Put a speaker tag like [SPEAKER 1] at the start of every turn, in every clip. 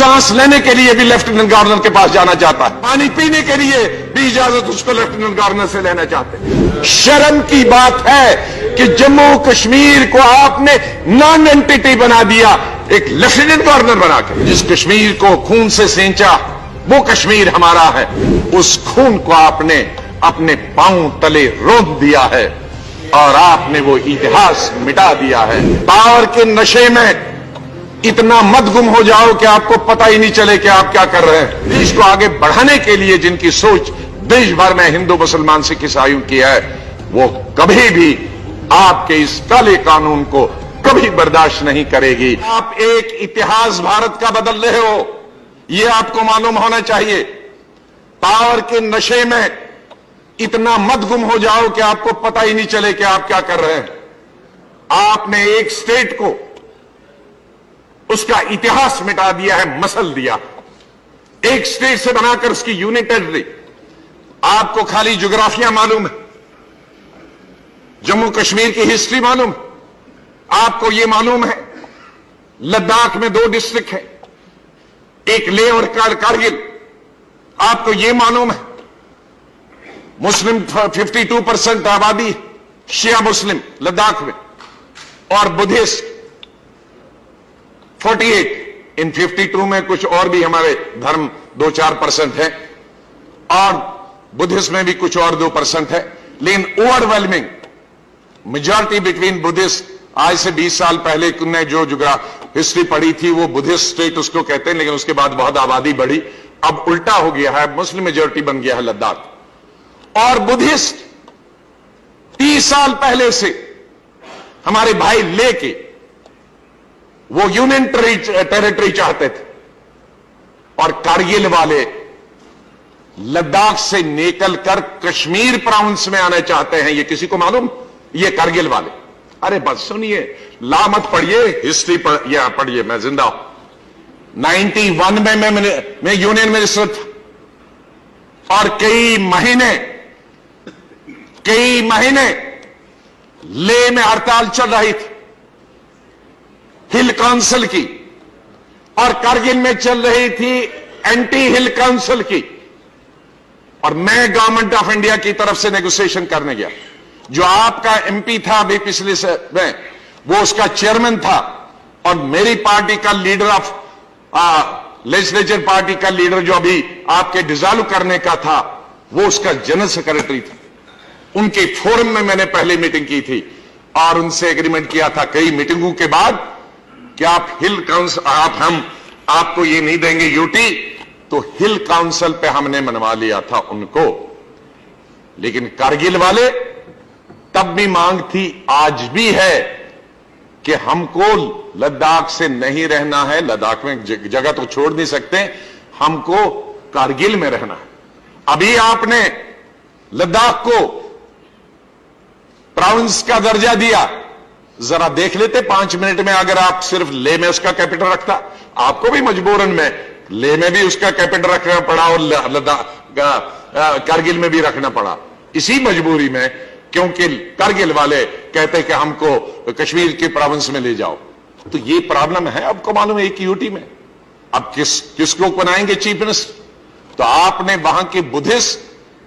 [SPEAKER 1] सांस लेने के लिए भी लेफ्टिनेंट गवर्नर के पास जाना चाहता है, पानी पीने के लिए भी इजाजत उसको लेफ्टिनेंट गवर्नर से लेना चाहते हैं। शर्म की बात है कि जम्मू कश्मीर को आपने नॉन एंटिटी बना दिया, एक लेफ्टिनेंट गवर्नर बना के। जिस कश्मीर को खून से सेंचा वो कश्मीर हमारा है, उस खून को आपने अपने पांव तले रोंद दिया है और आपने वो इतिहास मिटा दिया है। पावर के नशे में इतना मत गुम हो जाओ कि आपको पता ही नहीं चले कि आप क्या कर रहे हैं। देश को आगे बढ़ाने के लिए जिनकी सोच देश भर में हिंदू मुसलमान सिख ईसाइयों की है, वो कभी भी आपके इस काले कानून को कभी बर्दाश्त नहीं करेगी। आप एक इतिहास भारत का बदल रहे हो, ये आपको मालूम होना चाहिए। पावर के नशे में इतना मत गुम हो जाओ कि आपको पता ही नहीं चले कि आप क्या कर रहे हैं। आपने एक स्टेट को उसका इतिहास मिटा दिया है, मसल दिया। एक स्टेट से बनाकर उसकी यूनियन टेरिटरी। आपको खाली ज्योग्राफिया मालूम है, जम्मू कश्मीर की हिस्ट्री मालूम, आपको यह मालूम है लद्दाख में 2 डिस्ट्रिक्ट है, एक लेह और कारगिल। आपको यह मालूम है मुस्लिम 52% आबादी शिया मुस्लिम लद्दाख में और बुद्धिस्ट 48। इन 52 में कुछ और भी हमारे धर्म 2-4% है और बुद्धिस्ट में भी कुछ और 2% है, लेकिन ओवरवेलमिंग मेजॉरिटी बिटवीन बुद्धिस्ट। आज से 20 साल पहले ने जो हिस्ट्री पढ़ी थी वो बुद्धिस्ट स्टेट उसको कहते हैं, लेकिन उसके बाद बहुत आबादी बढ़ी, अब उल्टा हो गया है, मुस्लिम मेजॉरिटी बन गया है लद्दाख। और बुद्धिस्ट 30 साल पहले से हमारे भाई लेके वो यूनियन टेरिटरी चाहते थे और कारगिल वाले लद्दाख से निकल कर कश्मीर प्रोविंस में आना चाहते हैं। ये किसी को मालूम? ये कारगिल वाले। अरे बस सुनिए, ला मत पढ़िए, हिस्ट्री पढ़िए। मैं जिंदा हूं। 91 में मैं यूनियन मिनिस्टर था और कई महीने लेह में हड़ताल चल रही थी हिल काउंसिल की और कारगिल में चल रही थी एंटी हिल काउंसिल की, और मैं गवर्नमेंट ऑफ इंडिया की तरफ से नेगोशिएशन करने गया। जो आपका एमपी था अभी पिछले में, वो उसका चेयरमैन था और मेरी पार्टी का लीडर ऑफ लेजिस्लेचर पार्टी का लीडर जो अभी आपके डिसॉल्व करने का था, वो उसका जनरल सेक्रेटरी था। उनके फोरम में मैंने पहले मीटिंग की थी और उनसे एग्रीमेंट किया था कई मीटिंगों के बाद कि आप हिल काउंसिल, हम आपको ये नहीं देंगे यूटी, तो हिल काउंसिल पे हमने मनवा लिया था उनको। लेकिन कारगिल वाले तब भी मांग थी, आज भी है, कि हमको लद्दाख से नहीं रहना है, लद्दाख में जगह तो छोड़ नहीं सकते, हमको कारगिल में रहना है। अभी आपने लद्दाख को प्रोविंस का दर्जा दिया, जरा देख लेते 5 मिनट में, अगर आप सिर्फ लेह में उसका कैपिटल रखता, आपको भी मजबूरन में लेह में भी उसका कैपिटल रखना पड़ा और लद्दाख कारगिल में भी रखना पड़ा, इसी मजबूरी में, क्योंकि कारगिल वाले कहते कि हमको कश्मीर के प्रोविंस में ले जाओ। तो ये प्रॉब्लम है, आपको मालूम है, एक यूटी में। अब किसको बनाएंगे चीफ मिनिस्टर? तो आपने वहां के बुद्धिस्ट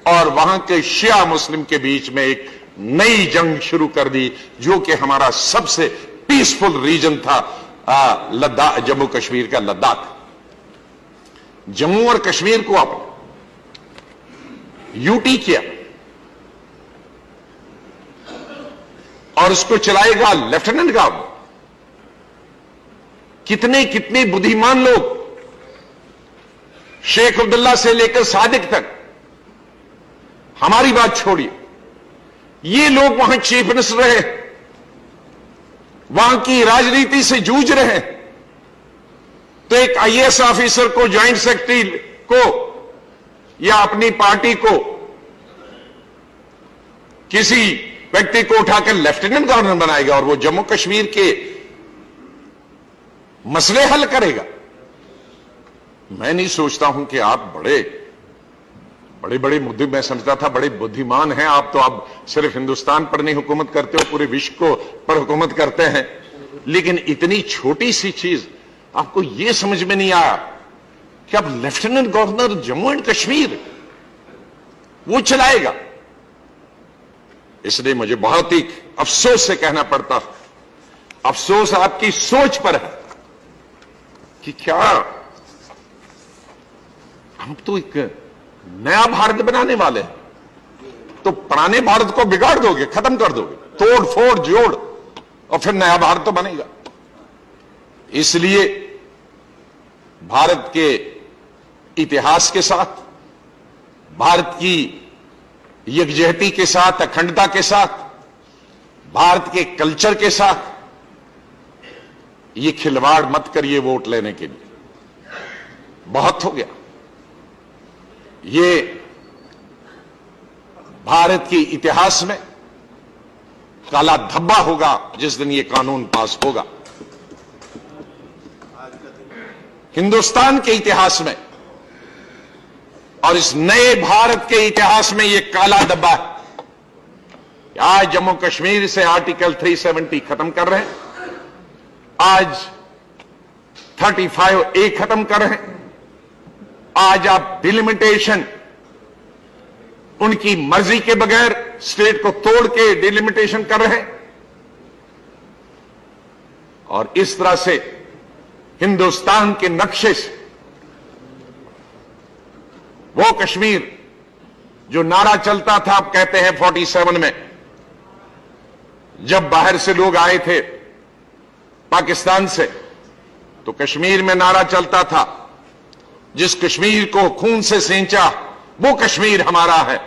[SPEAKER 1] और वहां के शिया मुस्लिम के बीच में एक नई जंग शुरू कर दी, जो कि हमारा सबसे पीसफुल रीजन था, लद्दाख, जम्मू कश्मीर का लद्दाख। जम्मू और कश्मीर को आपने यूटी किया और उसको चलाएगा लेफ्टिनेंट गवर्नर। कितने बुद्धिमान लोग, शेख अब्दुल्ला से लेकर सादिक तक, हमारी बात छोड़िए, ये लोग वहां चीफ मिनिस्टर रहे, वहां की राजनीति से जूझ रहे हैं। तो एक आईएएस ऑफिसर को, ज्वाइंट सेक्रेटरी को या अपनी पार्टी को, किसी व्यक्ति को उठाकर लेफ्टिनेंट गवर्नर बनाएगा और वो जम्मू कश्मीर के मसले हल करेगा। मैं नहीं सोचता हूं कि आप बड़े मुद्दे, मैं समझता था बड़े बुद्धिमान हैं आप, तो आप सिर्फ हिंदुस्तान पर नहीं हुकूमत करते हो, पूरे विश्व को पर हुकूमत करते हैं। लेकिन इतनी छोटी सी चीज आपको यह समझ में नहीं आया कि अब lieutenant governor Jammu and Kashmir वो चलाएगा। इसलिए मुझे बहुत ही अफसोस से कहना पड़ता, अफसोस आपकी सोच पर है कि क्या हम तो एक नया भारत बनाने वाले हैं, तो पुराने भारत को बिगाड़ दोगे, खत्म कर दोगे, तोड़ फोड़ जोड़, और फिर नया भारत तो बनेगा। इसलिए भारत के इतिहास के साथ, भारत की यकजहती के साथ, अखंडता के साथ, भारत के कल्चर के साथ ये खिलवाड़ मत करिए वोट लेने के लिए। बहुत हो गया। ये भारत के इतिहास में काला धब्बा होगा जिस दिन ये कानून पास होगा। हिंदुस्तान के इतिहास में और इस नए भारत के इतिहास में यह काला धब्बा है। आज जम्मू कश्मीर से आर्टिकल 370 खत्म कर रहे हैं, आज 35A खत्म कर रहे हैं, आज आप डिलिमिटेशन उनकी मर्जी के बगैर स्टेट को तोड़ के डिलिमिटेशन कर रहे हैं, और इस तरह से हिंदुस्तान के नक्शे से वो कश्मीर जो नारा चलता था, आप कहते हैं 47 में जब बाहर से लोग आए थे पाकिस्तान से, तो कश्मीर में नारा चलता था, जिस कश्मीर को खून से सींचा वो कश्मीर हमारा है।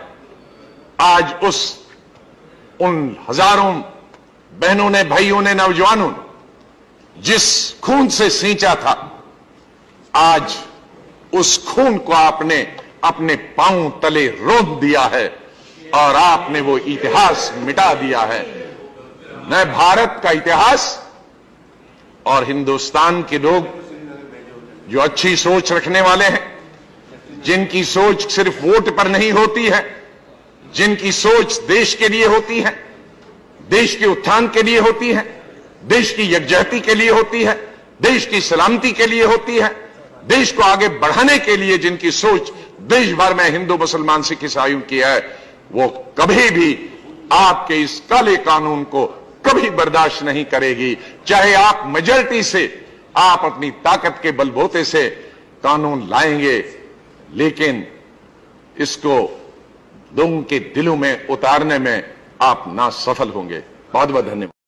[SPEAKER 1] आज उन हजारों बहनों ने, भाइयों ने, नौजवानों ने जिस खून से सींचा था, आज उस खून को आपने अपने पांव तले रोंद दिया है और आपने वो इतिहास मिटा दिया है। न भारत का इतिहास और हिंदुस्तान के लोग जो अच्छी सोच रखने वाले हैं, जिनकी सोच सिर्फ वोट पर नहीं होती है, जिनकी सोच देश के लिए होती है, देश के उत्थान के लिए होती है, देश की यकजहती के लिए होती है, देश की सलामती के लिए होती है, देश को आगे बढ़ाने के लिए जिनकी सोच देश भर में हिंदू, मुसलमान, सिख, ईसाई की है, वो कभी भी आपके इस काले कानून को कभी बर्दाश्त नहीं करेगी। चाहे आप मेजॉरिटी से, आप अपनी ताकत के बलबूते से कानून लाएंगे, लेकिन इसको लोगों के दिलों में उतारने में आप ना सफल होंगे। बहुत बहुत धन्यवाद।